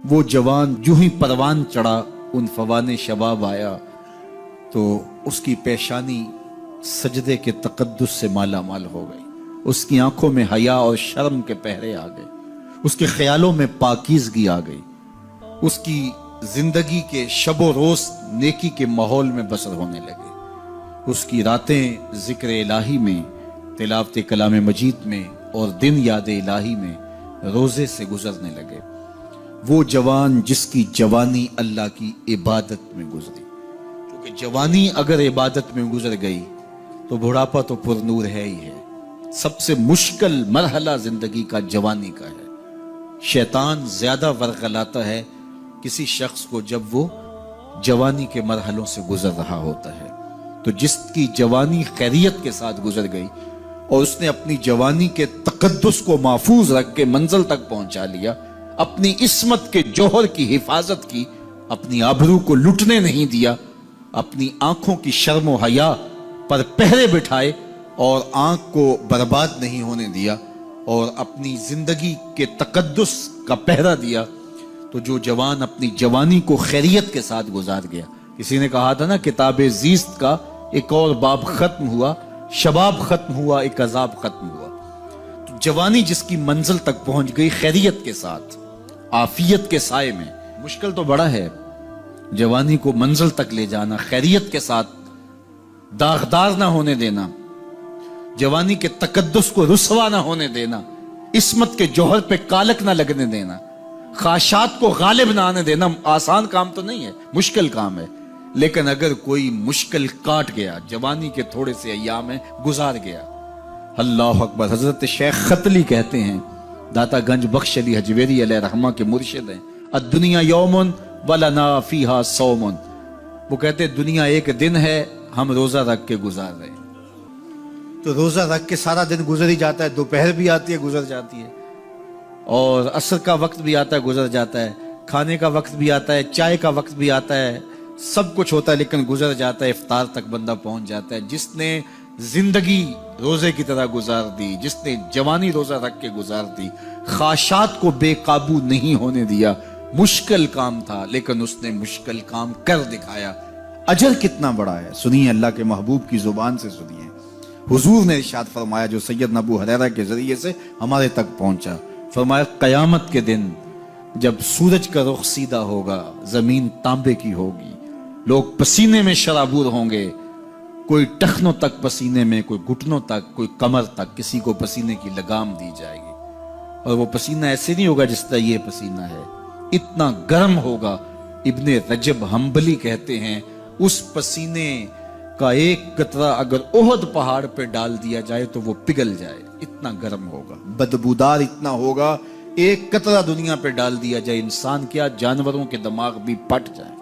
وہ جوان جو ہی پروان چڑھا ان فوان شباب آیا تو اس کی پیشانی سجدے کے تقدس سے مالا مال ہو گئی، اس کی آنکھوں میں حیا اور شرم کے پہرے آ گئے، اس کے خیالوں میں پاکیزگی آ گئی، اس کی زندگی کے شب و روز نیکی کے ماحول میں بسر ہونے لگے، اس کی راتیں ذکر الہی میں، تلاوت کلام مجید میں اور دن یاد الہی میں روزے سے گزرنے لگے۔ وہ جوان جس کی جوانی اللہ کی عبادت میں گزری، کیونکہ جوانی اگر عبادت میں گزر گئی تو بڑھاپا تو پر نور ہے ہی ہے۔ سب سے مشکل مرحلہ زندگی کا جوانی کا ہے۔ شیطان زیادہ ورغلاتا ہے کسی شخص کو جب وہ جوانی کے مرحلوں سے گزر رہا ہوتا ہے۔ تو جس کی جوانی خیریت کے ساتھ گزر گئی اور اس نے اپنی جوانی کے تقدس کو محفوظ رکھ کے منزل تک پہنچا لیا، اپنی عصمت کے جوہر کی حفاظت کی، اپنی آبرو کو لٹنے نہیں دیا، اپنی آنکھوں کی شرم و حیا پر پہرے بٹھائے اور آنکھ کو برباد نہیں ہونے دیا اور اپنی زندگی کے تقدس کا پہرا دیا، تو جو جوان اپنی جوانی کو خیریت کے ساتھ گزار گیا۔ کسی نے کہا تھا نا، کتاب زیست کا ایک اور باب ختم ہوا، شباب ختم ہوا، ایک عذاب ختم ہوا۔ تو جوانی جس کی منزل تک پہنچ گئی خیریت کے ساتھ، عافیت کے سائے میں، مشکل تو بڑا ہے جوانی کو منزل تک لے جانا، خیریت کے ساتھ، داغدار نہ ہونے دینا، جوانی کے تقدس کو رسوا نہ ہونے دینا، عصمت کے جوہر پہ کالک نہ لگنے دینا، خواہشات کو غالب نہ آنے دینا۔ آسان کام تو نہیں ہے، مشکل کام ہے، لیکن اگر کوئی مشکل کاٹ گیا، جوانی کے تھوڑے سے ایام میں گزار گیا، اللہ اکبر۔ حضرت شیخ خطلی کہتے ہیں، داتا گنج بخش علی حجویری علیہ رحمہ کے مرشد ہیں، الدنیا یوم ولنا فیہا صوم۔ وہ کہتے ہیں دنیا ایک دن ہے، ہم روزہ رکھ کے گزار رہے ہیں۔ تو روزہ رکھ کے سارا دن گزر ہی جاتا ہے، دوپہر بھی آتی ہے گزر جاتی ہے، اور عصر کا وقت بھی آتا ہے گزر جاتا ہے، کھانے کا وقت بھی آتا ہے، چائے کا وقت بھی آتا ہے، سب کچھ ہوتا ہے لیکن گزر جاتا ہے، افطار تک بندہ پہنچ جاتا ہے۔ جس نے زندگی روزے کی طرح گزار دی، جس نے جوانی روزہ رکھ کے گزار دی، خواہشات کو بے قابو نہیں ہونے دیا، مشکل کام تھا لیکن اس نے مشکل کام کر دکھایا۔ اجر کتنا بڑا ہے، سنیے اللہ کے محبوب کی زبان سے سنیے۔ حضور نے ارشاد فرمایا جو سیدنا ابو ہریرہ کے ذریعے سے ہمارے تک پہنچا، فرمایا قیامت کے دن جب سورج کا رخ سیدھا ہوگا، زمین تانبے کی ہوگی، لوگ پسینے میں شرابور ہوں گے، کوئی ٹخنوں تک پسینے میں، کوئی گھٹنوں تک، کوئی کمر تک، کسی کو پسینے کی لگام دی جائے گی، اور وہ پسینہ ایسے نہیں ہوگا جس طرح یہ پسینہ ہے، اتنا گرم ہوگا۔ ابن رجب حنبلی کہتے ہیں اس پسینے کا ایک قطرہ اگر احد پہاڑ پہ ڈال دیا جائے تو وہ پگھل جائے، اتنا گرم ہوگا، بدبودار اتنا ہوگا، ایک قطرہ دنیا پہ ڈال دیا جائے، انسان کیا جانوروں کے دماغ بھی پھٹ جائیں،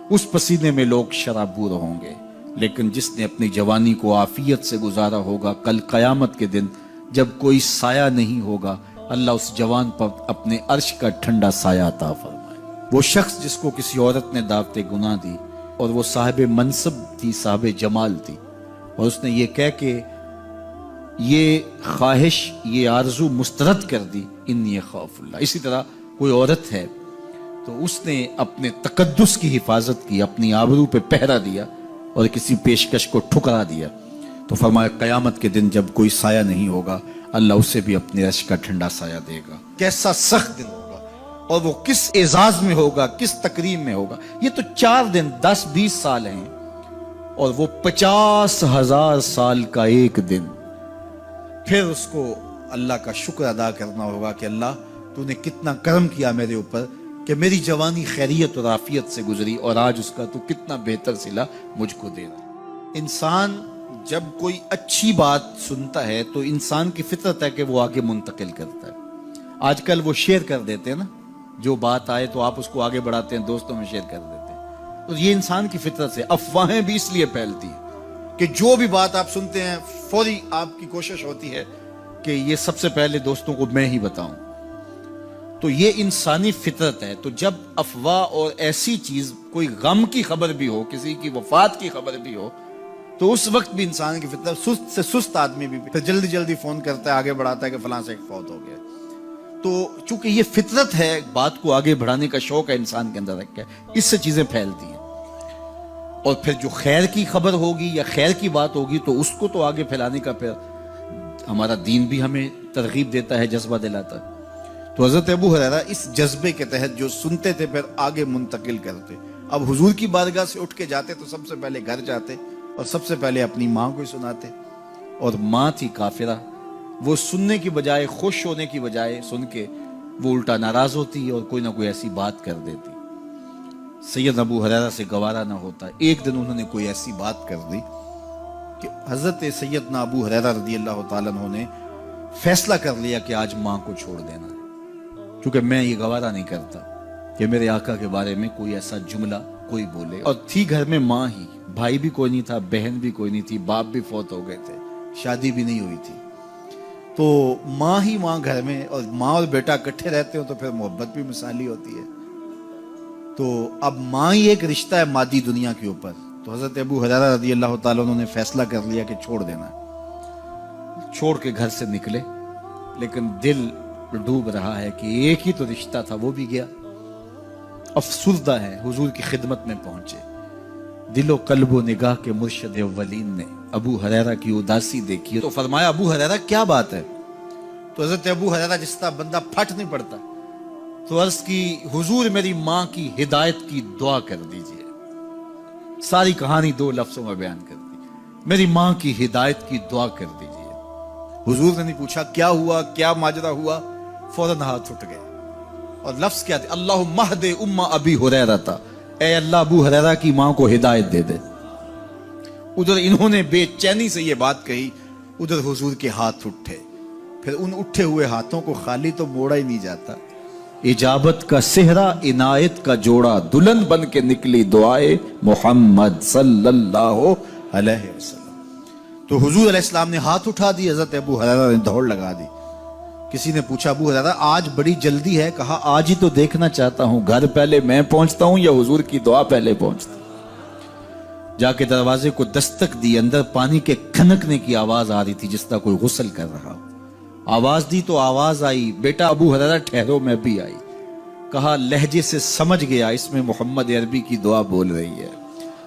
اس پسینے میں لوگ شرابور ہوں گے۔ لیکن جس نے اپنی جوانی کو عافیت سے گزارا ہوگا، کل قیامت کے دن جب کوئی سایہ نہیں ہوگا، اللہ اس جوان پر اپنے عرش کا ٹھنڈا سایہ عطا فرمائے۔ وہ شخص جس کو کسی عورت نے دعوت گناہ دی اور وہ صاحب منصب تھی، صاحب جمال تھی، اور اس نے یہ کہہ کے یہ خواہش، یہ آرزو مسترد کر دی، انی خاف اللہ۔ اسی طرح کوئی عورت ہے تو اس نے اپنے تقدس کی حفاظت کی، اپنی آبرو پہ پہرا دیا اور کسی پیشکش کو ٹھکرا دیا، تو فرمایا قیامت کے دن جب کوئی سایہ نہیں ہوگا، اللہ اسے بھی اپنے عرش کا ٹھنڈا سایہ دے گا۔ کیسا سخت دن ہوگا، اور وہ کس اعزاز میں ہوگا، کس تکریم میں ہوگا۔ یہ تو 4 دن 10-20 سال ہیں، اور وہ 50,000 سال کا ایک دن۔ پھر اس کو اللہ کا شکر ادا کرنا ہوگا کہ اللہ تو نے کتنا کرم کیا میرے اوپر کہ میری جوانی خیریت اور عافیت سے گزری، اور آج اس کا تو کتنا بہتر صلہ مجھ کو دے رہا۔ انسان جب کوئی اچھی بات سنتا ہے تو انسان کی فطرت ہے کہ وہ آگے منتقل کرتا ہے۔ آج کل وہ شیئر کر دیتے ہیں نا، جو بات آئے تو آپ اس کو آگے بڑھاتے ہیں، دوستوں میں شیئر کر دیتے ہیں۔ تو یہ انسان کی فطرت سے افواہیں بھی اس لیے پھیلتی ہیں کہ جو بھی بات آپ سنتے ہیں فوری آپ کی کوشش ہوتی ہے کہ یہ سب سے پہلے دوستوں کو میں ہی بتاؤں۔ تو یہ انسانی فطرت ہے۔ تو جب افواہ اور ایسی چیز، کوئی غم کی خبر بھی ہو، کسی کی وفات کی خبر بھی ہو، تو اس وقت بھی انسان کی فطرت، سست سے سست آدمی بھی پھر جلدی جلدی فون کرتا ہے، آگے بڑھاتا ہے کہ فلاں سے ایک فوت ہو گیا۔ تو چونکہ یہ فطرت ہے، بات کو آگے بڑھانے کا شوق ہے انسان کے اندر رکھا ہے، اس سے چیزیں پھیلتی ہیں. اور پھر جو خیر کی خبر ہوگی یا خیر کی بات ہوگی تو اس کو تو آگے پھیلانے کا پھر ہمارا دین بھی ہمیں ترغیب دیتا ہے، جذبہ دلاتا ہے. تو حضرت ابو ہریرہ اس جذبے کے تحت جو سنتے تھے پھر آگے منتقل کرتے. اب حضور کی بارگاہ سے اٹھ کے جاتے تو سب سے پہلے گھر جاتے اور سب سے پہلے اپنی ماں کو ہی سناتے. اور ماں تھی کافرہ، وہ سننے کی بجائے، خوش ہونے کی بجائے سن کے وہ الٹا ناراض ہوتی اور کوئی نہ کوئی ایسی بات کر دیتی. سید ابو ہریرہ سے گوارا نہ ہوتا. ایک دن انہوں نے کوئی ایسی بات کر دی کہ حضرت سیدنا ابو ہریرہ رضی اللہ تعالیٰ عنہ نے فیصلہ کر لیا کہ آج ماں کو چھوڑ دینا ہے، کیونکہ میں یہ گوارا نہیں کرتا کہ میرے آقا کے بارے میں کوئی ایسا جملہ کوئی بولے. اور تھی گھر میں ماں ہی، بھائی بھی کوئی نہیں تھا، بہن بھی کوئی نہیں تھی، باپ بھی فوت ہو گئے تھے، شادی بھی نہیں ہوئی تھی. تو ماں ہی ماں گھر میں، اور ماں اور بیٹا اکٹھے رہتے ہو تو پھر محبت بھی مثالی ہوتی ہے. تو اب ماں ہی ایک رشتہ ہے مادی دنیا کے اوپر. تو حضرت ابو ہریرہ رضی اللہ تعالیٰ عنہ نے فیصلہ کر لیا کہ چھوڑ دینا. چھوڑ کے گھر سے نکلے، لیکن دل ڈوب رہا ہے کہ ایک ہی تو رشتہ تھا وہ بھی گیا. افسردہ ہے، حضور کی خدمت میں پہنچے. دل و قلب و نگاہ کے مرشد اولین نے ابو ہریرہ کی اداسی دیکھی تو فرمایا ابو ہریرہ کیا بات ہے؟ تو حضرت ابو ہریرہ جس طرح بندہ پھٹ نہیں پڑتا تو عرض کی حضور میری ماں کی ہدایت کی دعا کر دیجئے. ساری کہانی 2 لفظوں میں بیان کر دی، میری ماں کی ہدایت کی دعا کر دیجئے. حضور نے نہیں پوچھا کیا ہوا، کیا ماجرا ہوا، فوراً ہاتھ اٹھ گئے. اور لفظ کیا تھے؟ اللہم اہد ام ابی ہریرہ تھا، اے اللہ ابو ہریرہ کی ماں کو ہدایت دے دے. ادھر انہوں نے بے چینی سے یہ بات کہی، ادھر حضور کے ہاتھ اٹھے. پھر ان اٹھے ہوئے ہاتھوں کو خالی تو موڑا ہی نہیں جاتا. اجابت کا صحرا، عنایت کا جوڑا، دلہن بن کے نکلی دعائے محمد صلی اللہ علیہ وسلم. تو حضور علیہ السلام نے ہاتھ اٹھا دی، حضرت ابو ہریرہ نے دوڑ لگا دی. کسی نے پوچھا ابو ہریرہ آج بڑی جلدی ہے؟ کہا آج ہی تو دیکھنا چاہتا ہوں، گھر پہلے میں پہنچتا ہوں یا حضور کی دعا پہلے پہنچتا ہوں. جا کے دروازے کو دستک دی، اندر پانی کے کھنکنے کی آواز آ رہی تھی جس طرح کوئی غسل کر رہا ہو. آواز دی تو آواز آئی، بیٹا ابو ہریرہ ٹھہرو. میں بھی آئی. کہا لہجے سے سمجھ گیا اس میں محمد عربی کی دعا بول رہی ہے.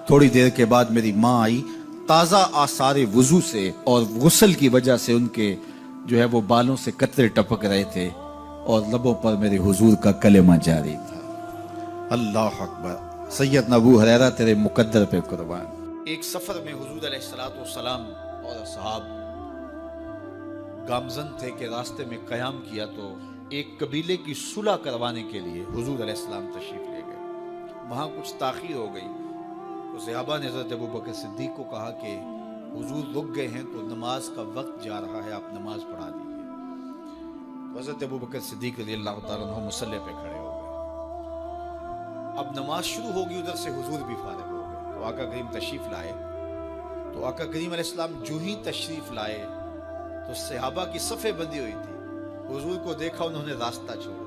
تھوڑی دیر کے بعد میری ماں آئی تازہ آثار وضو سے، اور غسل کی وجہ سے ان کے جو ہے وہ بالوں سے قطرے ٹپک رہے تھے اور لبوں پر میرے حضور کا کلمہ جاری تھا. اللہ اکبر. سیدنا ابو ہریرہ تیرے مقدر پہ قربان. ایک سفر میں حضور علیہ السلام اور اصحاب گامزن تھے کہ راستے میں قیام کیا تو ایک قبیلے کی صلح کروانے کے لیے حضور علیہ السلام تشریف لے گئے. وہاں کچھ تاخیر ہو گئی تو صحابہ نے حضرت ابوبکر صدیق کو کہا کہ حضور رک گئے ہیں تو نماز کا وقت جا رہا ہے، آپ نماز پڑھا دیجیے. تو حضرت ابوبکر صدیق رضی اللہ تعالیٰ عنہ مصلی پہ کھڑے ہو گئے. اب نماز شروع ہوگی، ادھر سے حضور بھی فارغ ہو گئے. تو آقا کریم تشریف لائے. تو آقا کریم علیہ السلام جو ہی تشریف لائے تو صحابہ کی صفیں بندی ہوئی تھی. حضور کو دیکھا، انہوں نے راستہ چھوڑ دیا.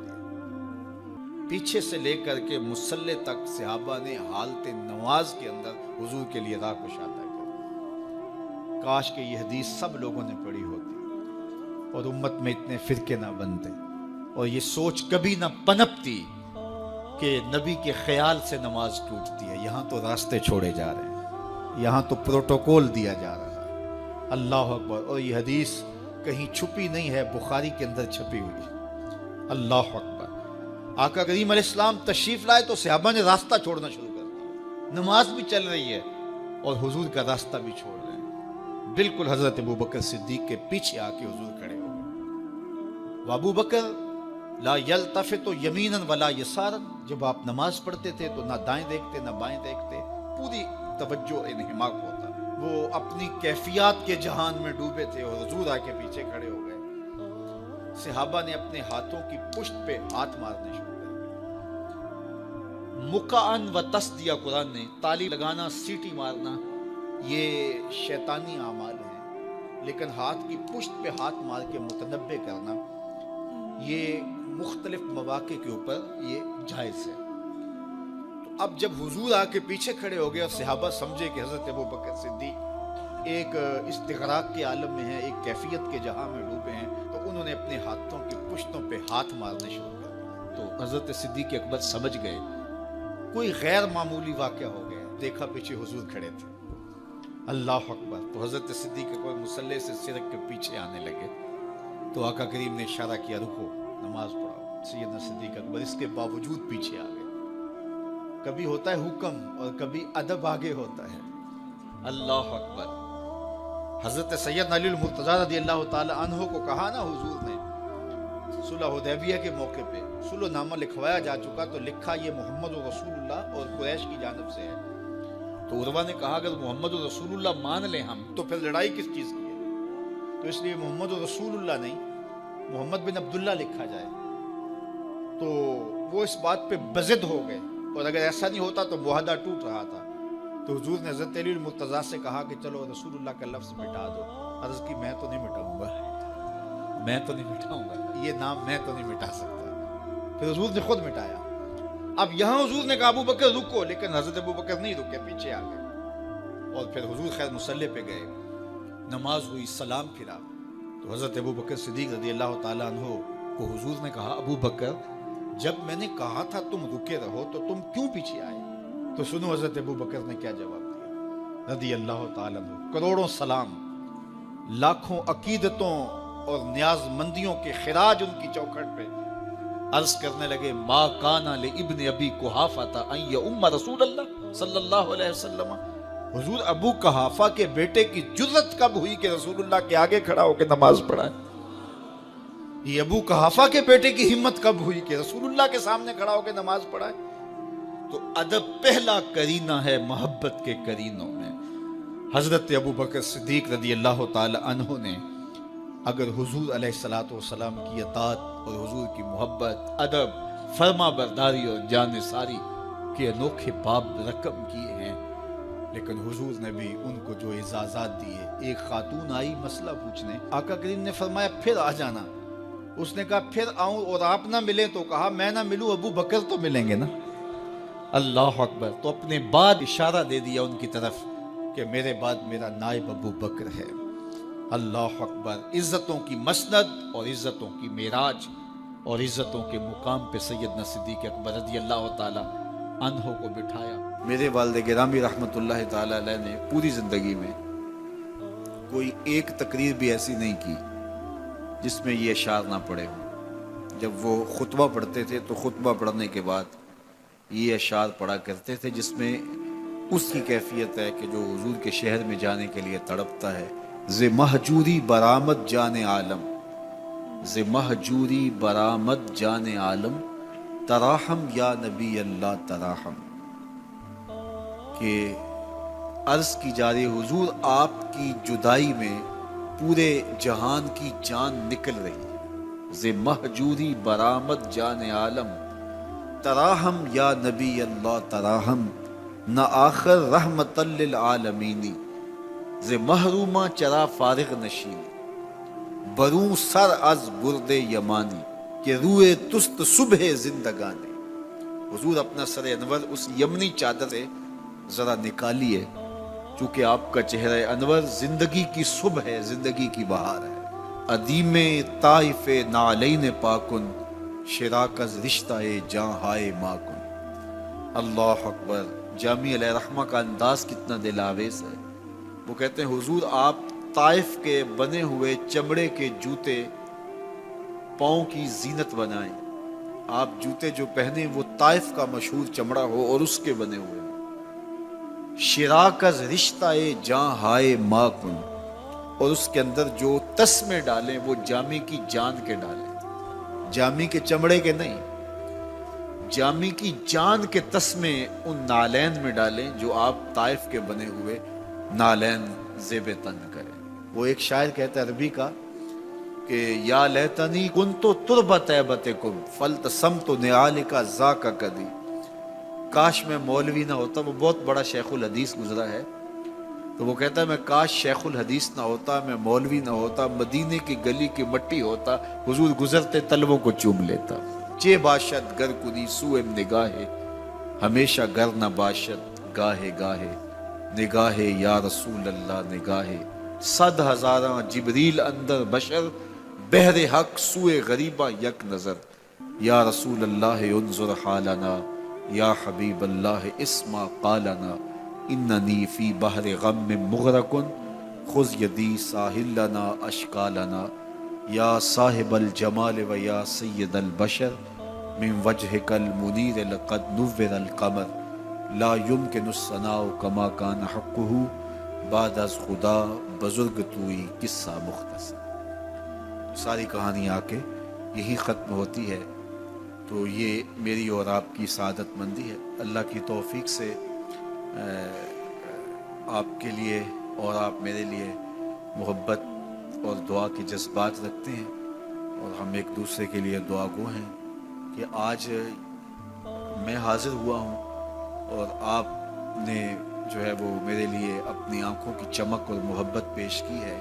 پیچھے سے لے کر کے مصلی تک صحابہ نے حالت نماز کے اندر حضور کے لیے راہ کشادہ کر. کاش کہ یہ حدیث سب لوگوں نے پڑھی ہوتی اور امت میں اتنے فرقے نہ بنتے اور یہ سوچ کبھی نہ پنپتی کہ نبی کے خیال سے نماز ٹوٹتی ہے. یہاں تو راستے چھوڑے جا رہے ہیں، یہاں تو پروٹوکول دیا جا رہا ہے. اللہ اکبر. اور یہ حدیث کہیں چھپی نہیں ہے، بخاری کے اندر چھپی ہوئی. اللہ اکبر. آقا کریم علیہ السلام تشریف لائے تو صحابہ نے راستہ چھوڑنا شروع کر دیا. نماز بھی چل رہی ہے اور حضور کا راستہ بھی چھوڑ رہے ہیں. بالکل حضرت ابوبکر صدیق کے پیچھے آ کے حضور کھڑے ہو گئے. وابو بکر لا یلتفت یمینا ولا یسارا. جب آپ نماز پڑھتے تھے تو نہ دائیں دیکھتے نہ بائیں دیکھتے، پوری توجہ انہماک ہوتا. وہ اپنی کیفیات کے جہان میں ڈوبے تھے اور حضور آ کے پیچھے کھڑے ہو گئے. صحابہ نے اپنے ہاتھوں کی پشت پہ ہاتھ مارنے شروع کر دیے. مقعن و تصدیہ، قرآن نے تالی لگانا، سیٹی مارنا یہ شیطانی اعمال ہیں، لیکن ہاتھ کی پشت پہ ہاتھ مار کے متنبع کرنا یہ مختلف مواقع کے اوپر یہ جائز ہے. تو اب جب حضور آ کے پیچھے کھڑے ہو گئے اور صحابہ سمجھے کہ حضرت ابوبکر صدیق ایک استغراق کے عالم میں ہیں، ایک کیفیت کے جہاں میں ڈوبے ہیں، تو انہوں نے اپنے ہاتھوں کی پشتوں پہ ہاتھ مارنے شروع کر دیے۔ تو حضرت صدیق اکبر سمجھ گئے کوئی غیر معمولی واقعہ ہو گیا۔ دیکھا پیچھے حضور کھڑے تھے، اللہ اکبر۔ تو حضرت صدیق اکبر مصلی سے سرک کے پیچھے آنے لگے تو آقا کریم نے اشارہ کیا رکو نماز پڑھاؤ۔ سیدنا صدیق اکبر اس کے باوجود پیچھے آ گئے۔ کبھی ہوتا ہے حکم اور کبھی ادب آگے ہوتا ہے، اللہ اکبر۔ حضرت سیدنا علی المرتضیٰ رضی اللہ تعالی عنہ کو کہا نا حضور نے صلح حدیبیہ کے موقع پہ صلح نامہ لکھوایا جا چکا تو لکھا یہ محمد رسول اللہ اور قریش کی جانب سے ہے۔ تو عروہ نے کہا اگر محمد رسول اللہ مان لیں ہم تو پھر لڑائی کس چیز کی ہے؟ تو اس لیے محمد رسول اللہ نہیں محمد بن عبداللہ لکھا جائے۔ تو وہ اس بات پہ بضد ہو گئے، اور اگر ایسا نہیں ہوتا تو معاہدہ ٹوٹ رہا تھا۔ تو حضور نے حضرت علی المرتضیٰ سے کہا کہ چلو رسول اللہ کا لفظ مٹا دو۔ عرض کی میں تو نہیں مٹاؤں گا، میں تو نہیں مٹاؤں گا، یہ نام میں تو نہیں مٹا سکتا۔ پھر حضور نے خود مٹایا۔ اب یہاں حضور نے کہا ابو بکر رکو، لیکن حضرت ابو بکر نہیں رکے، پیچھے آ گئے۔ اور پھر حضور خیر مصلی پہ گئے، نماز ہوئی، سلام پھرا تو حضرت ابو بکر صدیق رضی اللہ تعالیٰ عنہ کو حضور نے کہا ابو بکر جب میں نے کہا تھا تم رکے رہو تو تم کیوں پیچھے آئے؟ تو سنو حضرت ابو بکر نے کیا جواب دیا رضی اللہ تعالیٰ عنہ۔ کروڑوں سلام، لاکھوں عقیدتوں اور نیاز مندیوں کے خراج ان کی چوکھٹ پہ عرض کرنے لگے ما کانا لابن ابی قحافہ ان یؤم رسول اللہ صلی اللہ علیہ وسلم۔ حضور ابو قحافہ کے بیٹے کی جرت کب ہوئی کہ رسول اللہ کے آگے کھڑا ہو کے نماز پڑھائے؟ یہ ابو قحافہ کے بیٹے کی ہمت کب ہوئی کہ رسول اللہ کے سامنے کھڑا ہو کے نماز پڑھائے؟ تو ادب پہلا کرینہ ہے محبت کے کرینوں میں۔ حضرت ابو بکر صدیق رضی اللہ تعالی عنہ نے اگر حضور علیہ الصلوۃ والسلام کی اطاعت اور حضور کی محبت، ادب، فرما برداری اور جانثاری کے انوکھے باب رقم کیے ہیں، لیکن حضور نے بھی ان کو جو اعزازات دیے۔ ایک خاتون آئی مسئلہ پوچھنے، آقا کریم نے فرمایا پھر آ جانا۔ اس نے کہا پھر آؤں اور آپ نہ ملے؟ تو کہا میں نہ ملوں ابو بکر تو ملیں گے نا، اللہ اکبر۔ تو اپنے بعد اشارہ دے دیا ان کی طرف کہ میرے بعد میرا نائب ابو بکر ہے، اللہ اکبر۔ عزتوں کی مسند اور عزتوں کی معراج اور عزتوں کے مقام پہ سیدنا صدیق اکبر رضی اللہ تعالی عنہ کو بٹھایا۔ میرے والد گرامی رحمت اللہ تعالی علیہ نے پوری زندگی میں کوئی ایک تقریر بھی ایسی نہیں کی جس میں یہ اشعار نہ پڑے ہوں۔ جب وہ خطبہ پڑھتے تھے تو خطبہ پڑھنے کے بعد یہ اشعار پڑھا کرتے تھے جس میں اس کی کیفیت ہے کہ جو حضور کے شہر میں جانے کے لیے تڑپتا ہے۔ ز مہجوری برآمد جان عالم، ز مہجوری برآمد جان عالم، تراحم یا نبی اللہ تراحم۔ کہ عرض کی جا رہی حضور آپ کی جدائی میں پورے جہان کی جان نکل رہی۔ ز مہجوری برآمد جان عالم، تراحم یا نبی اللہ تراحم، نہ آخر رحمت للعالمین، ز محرومہ چرا فارغ نشین، بروں سر از برد یمانی، کہ روئے تست صبح زندگانی۔ حضور اپنا سر انور اس یمنی چادر سے ذرا نکالیے، چونکہ آپ کا چہرہ انور زندگی کی صبح ہے، زندگی کی بہار ہے۔ ادیم طائف نعلین پاکن، شراک از رشتہ جاں ہائے ماکن۔ اللہ اکبر۔ جامع علیہ رحمہ کا انداز کتنا دل آویز ہے۔ وہ کہتے ہیں حضور آپ طائف کے بنے ہوئے چمڑے کے جوتے پاؤں کی زینت بنائیں۔ آپ جوتے جو پہنے وہ طائف کا مشہور چمڑا ہو اور اس کے بنے ہوئے ہوں۔ شراک از رشتہ جاں ہائے ماکن، اور اس کے اندر جو تسمے ڈالیں وہ جامی کی جان کے ڈالیں، جامی کے چمڑے کے نہیں، جامی کی جان کے تسمے ان نالین میں ڈالیں جو آپ طائف کے بنے ہوئے نالین زیب تن کریں۔ وہ ایک شاعر کہتا ہے عربی کا کہ یا لیتنی کنت تربت ایبتکم فلتسمت نعالک ذاک کدی، کاش میں مولوی نہ ہوتا۔ وہ بہت بڑا شیخ الحدیث گزرا ہے، تو وہ کہتا ہے میں کاش شیخ الحدیث نہ ہوتا، میں مولوی نہ ہوتا، مدینے کی گلی کی مٹی ہوتا، حضور گزرتے طلبوں کو چوم لیتا۔ چے باشد گر کنی سوئے نگاہے، ہمیشہ گر نہ باشد گاہے گاہے، نگاہے یا رسول اللہ نگاہے، صد ہزاراں جبریل اندر بشر، بہر حق سوئے غریبہ یک نظر، یا رسول اللہ انظر حالنا، یا حبیب اللہ اسما قالنا، اننی فی بحر غم مغرق خذ یدی ساحل لنا اشکالنا، یا صاحب الجمال و یا سید البشر من وجهک المنیر لقد نور القمر، لا يمکن الثناء کما کان حقہ بعد از خدا بزرگ توئی قصہ مختصر۔ ساری کہانی آ کے یہی ختم ہوتی ہے۔ تو یہ میری اور آپ کی سعادت مندی ہے۔ اللہ کی توفیق سے آپ کے لیے اور آپ میرے لیے محبت اور دعا کے جذبات رکھتے ہیں، اور ہم ایک دوسرے کے لیے دعا گو ہیں کہ آج میں حاضر ہوا ہوں اور آپ نے جو ہے وہ میرے لیے اپنی آنکھوں کی چمک اور محبت پیش کی ہے۔